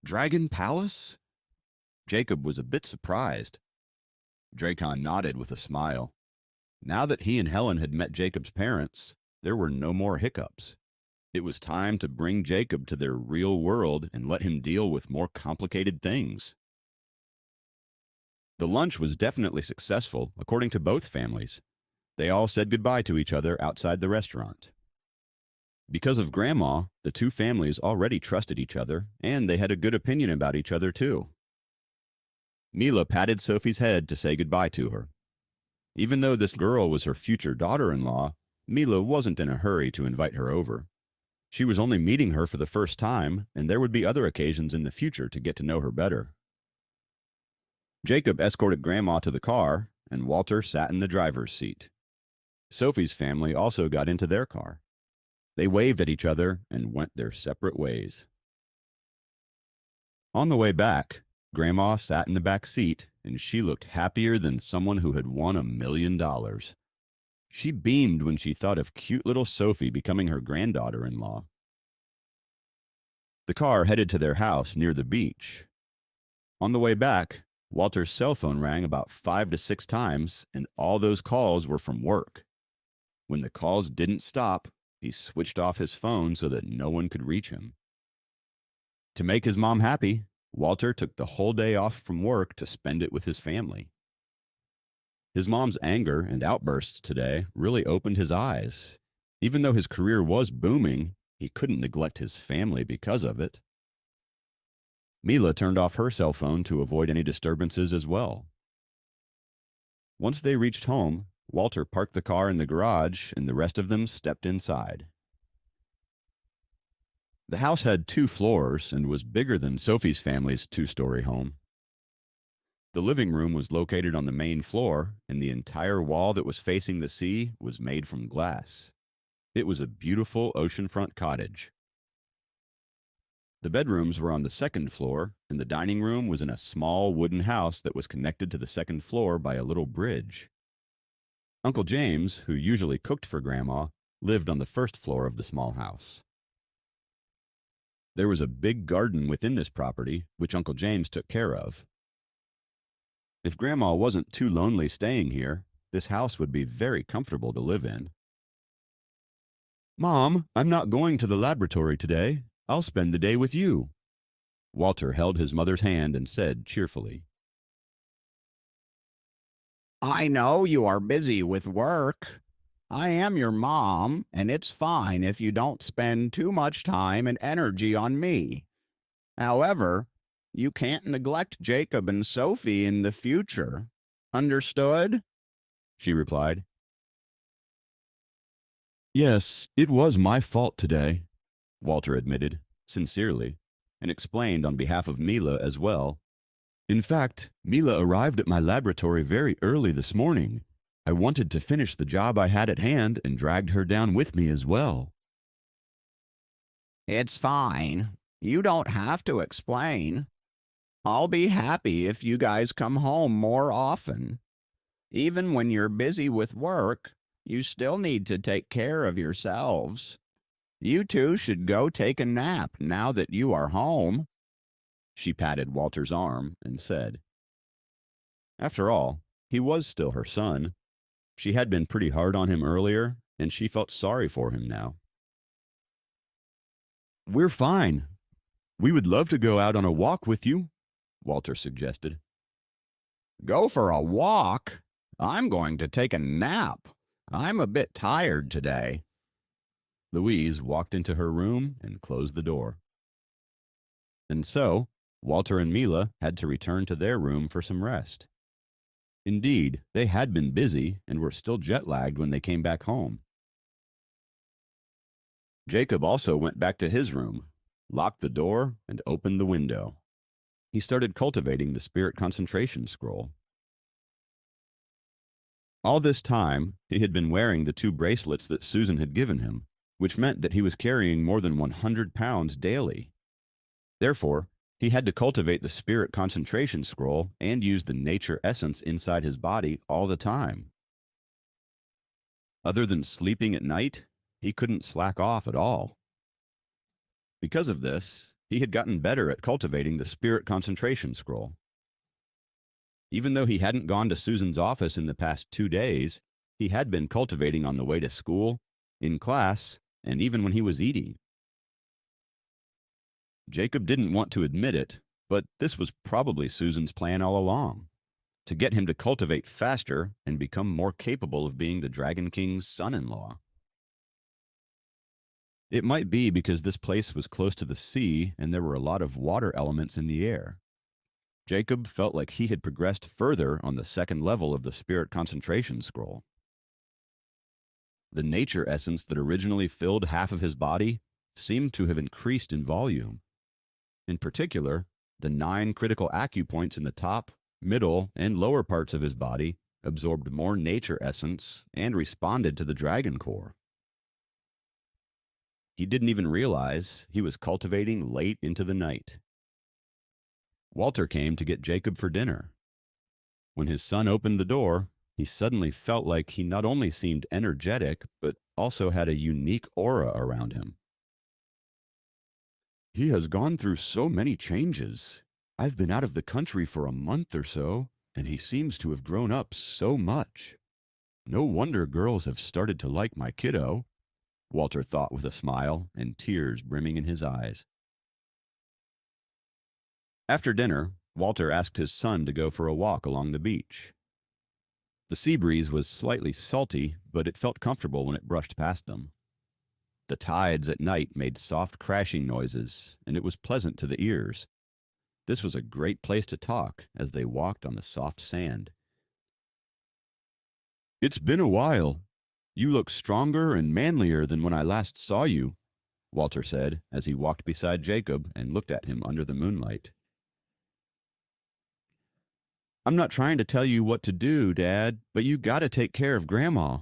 Dragon Palace? Jacob was a bit surprised. Drakon nodded with a smile. Now that he and Helen had met Jacob's parents, there were no more hiccups. It was time to bring Jacob to their real world and let him deal with more complicated things. The lunch was definitely successful, according to both families. They all said goodbye to each other outside the restaurant. Because of Grandma, the two families already trusted each other, and they had a good opinion about each other, too. Mila patted Sophie's head to say goodbye to her. Even though this girl was her future daughter-in-law, Mila wasn't in a hurry to invite her over. She was only meeting her for the first time, and there would be other occasions in the future to get to know her better. Jacob escorted Grandma to the car, and Walter sat in the driver's seat. Sophie's family also got into their car. They waved at each other and went their separate ways. On the way back, Grandma sat in the back seat, and she looked happier than someone who had won $1 million. She beamed when she thought of cute little Sophie becoming her granddaughter-in-law. The car headed to their house near the beach. On the way back, Walter's cell phone rang about 5 to 6 times, and all those calls were from work. When the calls didn't stop, he switched off his phone so that no one could reach him. To make his mom happy, Walter took the whole day off from work to spend it with his family. His mom's anger and outbursts today really opened his eyes. Even though his career was booming, he couldn't neglect his family because of it. Mila turned off her cell phone to avoid any disturbances as well. Once they reached home, Walter parked the car in the garage, and the rest of them stepped inside. The house had 2 floors and was bigger than Sophie's family's 2-story home. The living room was located on the main floor, and the entire wall that was facing the sea was made from glass. It was a beautiful oceanfront cottage. The bedrooms were on the 2nd floor, and the dining room was in a small wooden house that was connected to the 2nd floor by a little bridge. Uncle James, who usually cooked for Grandma, lived on the 1st floor of the small house. There was a big garden within this property, which Uncle James took care of. If Grandma wasn't too lonely staying here, this house would be very comfortable to live in. "Mom, I'm not going to the laboratory today. I'll spend the day with you." Walter held his mother's hand and said cheerfully. "I know you are busy with work. I am your mom, and it's fine if you don't spend too much time and energy on me. However, you can't neglect Jacob and Sophie in the future. Understood?" She replied. "Yes, it was my fault today," Walter admitted, sincerely, and explained on behalf of Mila as well. "In fact, Mila arrived at my laboratory very early this morning. I wanted to finish the job I had at hand and dragged her down with me as well." "It's fine. You don't have to explain. I'll be happy if you guys come home more often. Even when you're busy with work, you still need to take care of yourselves. You two should go take a nap now that you are home." She patted Walter's arm and said. After all, he was still her son. She had been pretty hard on him earlier, and she felt sorry for him now. "We're fine. We would love to go out on a walk with you," Walter suggested. "Go for a walk? I'm going to take a nap. I'm a bit tired today." Louise walked into her room and closed the door. And so, Walter and Mila had to return to their room for some rest. Indeed, they had been busy and were still jet-lagged when they came back home. Jacob also went back to his room, locked the door, and opened the window. He started cultivating the spirit concentration scroll. All this time, he had been wearing the 2 bracelets that Susan had given him, which meant that he was carrying more than 100 pounds daily. Therefore, he had to cultivate the spirit concentration scroll and use the nature essence inside his body all the time. Other than sleeping at night, he couldn't slack off at all. Because of this, He had gotten better at cultivating the spirit concentration scroll. Even though he hadn't gone to Susan's office in the past 2 days, he had been cultivating on the way to school, in class, and even when he was eating. Jacob didn't want to admit it, but this was probably Susan's plan all along, to get him to cultivate faster and become more capable of being the Dragon King's son-in-law. It might be because this place was close to the sea and there were a lot of water elements in the air. Jacob felt like he had progressed further on the second level of the spirit concentration scroll. The nature essence that originally filled half of his body seemed to have increased in volume. In particular, the 9 critical acupoints in the top, middle, and lower parts of his body absorbed more nature essence and responded to the dragon core. He didn't even realize he was cultivating late into the night. Walter came to get Jacob for dinner. When his son opened the door, he suddenly felt like he not only seemed energetic, but also had a unique aura around him. He has gone through so many changes. I've been out of the country for a month or so, and he seems to have grown up so much. No wonder girls have started to like my kiddo, Walter thought with a smile and tears brimming in his eyes. After dinner, Walter asked his son to go for a walk along the beach. The sea breeze was slightly salty, but it felt comfortable when it brushed past them. The tides at night made soft crashing noises, and it was pleasant to the ears. This was a great place to talk as they walked on the soft sand. It's been a while. You look stronger and manlier than when I last saw you, Walter said as he walked beside Jacob and looked at him under the moonlight. I'm not trying to tell you what to do, Dad, but you gotta take care of Grandma.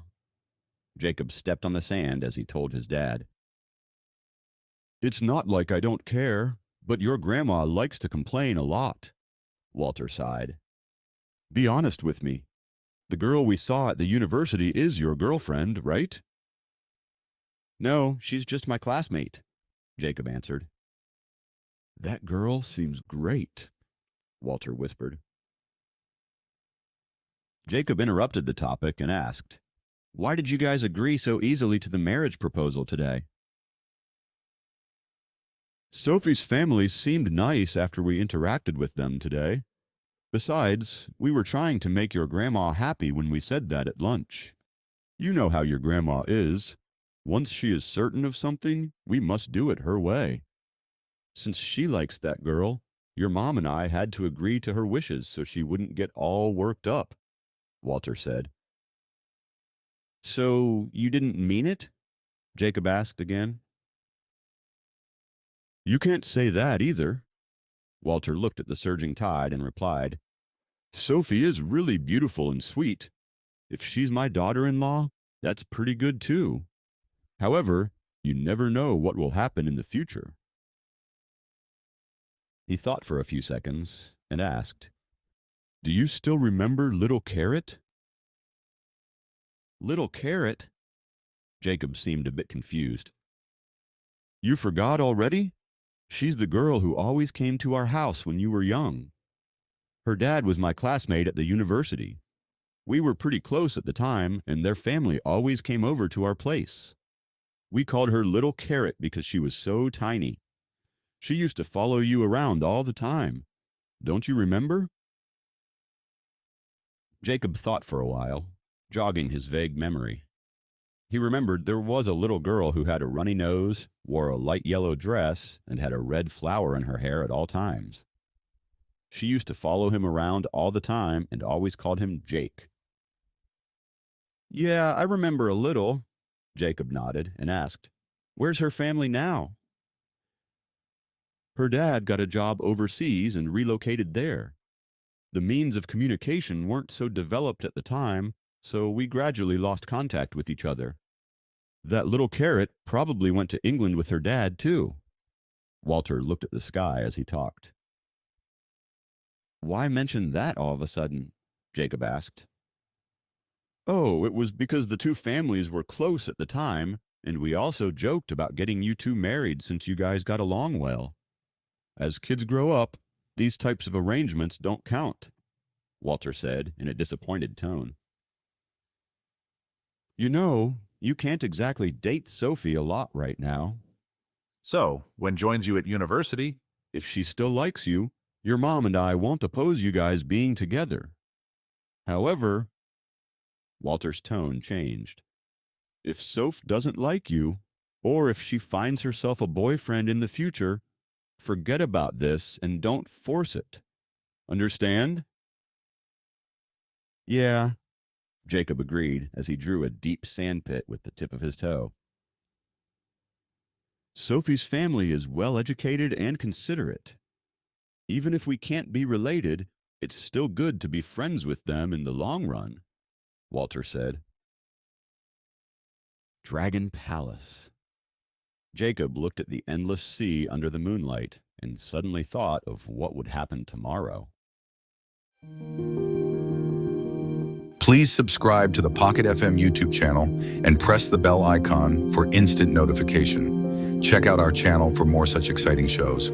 Jacob stepped on the sand as he told his dad. It's not like I don't care, but your grandma likes to complain a lot, Walter sighed. Be honest with me. The girl we saw at the university is your girlfriend, right? No, she's just my classmate, Jacob answered. That girl seems great, Walter whispered. Jacob interrupted the topic and asked, Why did you guys agree so easily to the marriage proposal today? Sophie's family seemed nice after we interacted with them today. Besides, we were trying to make your grandma happy when we said that at lunch. You know how your grandma is. Once she is certain of something, we must do it her way. Since she likes that girl, your mom and I had to agree to her wishes so she wouldn't get all worked up, Walter said. So you didn't mean it? Jacob asked again. You can't say that either. Walter looked at the surging tide and replied, Sophie is really beautiful and sweet. If she's my daughter-in-law, that's pretty good too. However, you never know what will happen in the future. He thought for a few seconds and asked, Do you still remember Little Carrot? Little Carrot? Jacob seemed a bit confused. You forgot already? She's the girl who always came to our house when you were young. Her dad was my classmate at the university. We were pretty close at the time, and their family always came over to our place. We called her Little Carrot because she was so tiny. She used to follow you around all the time. Don't you remember? Jacob thought for a while, jogging his vague memory. He remembered there was a little girl who had a runny nose, wore a light yellow dress, and had a red flower in her hair at all times. She used to follow him around all the time and always called him Jake. Yeah, I remember a little, Jacob nodded and asked, Where's her family now? Her dad got a job overseas and relocated there. The means of communication weren't so developed at the time, so we gradually lost contact with each other. That little Carrot probably went to England with her dad, too. Walter looked at the sky as he talked. Why mention that all of a sudden? Jacob asked. Oh, it was because the two families were close at the time, and we also joked about getting you two married since you guys got along well. As kids grow up, these types of arrangements don't count, Walter said in a disappointed tone. You know, you can't exactly date Sophie a lot right now. So, when joins you at university, If she still likes you, your mom and I won't oppose you guys being together. However, Walter's tone changed. If Soph doesn't like you, or if she finds herself a boyfriend in the future, forget about this and don't force it. Understand? Yeah, Jacob agreed as he drew a deep sandpit with the tip of his toe. Sophie's family is well educated and considerate. Even if we can't be related, it's still good to be friends with them in the long run, Walter said. Dragon Palace. Jacob looked at the endless sea under the moonlight and suddenly thought of what would happen tomorrow. Please subscribe to the Pocket FM YouTube channel and press the bell icon for instant notification. Check out our channel for more such exciting shows.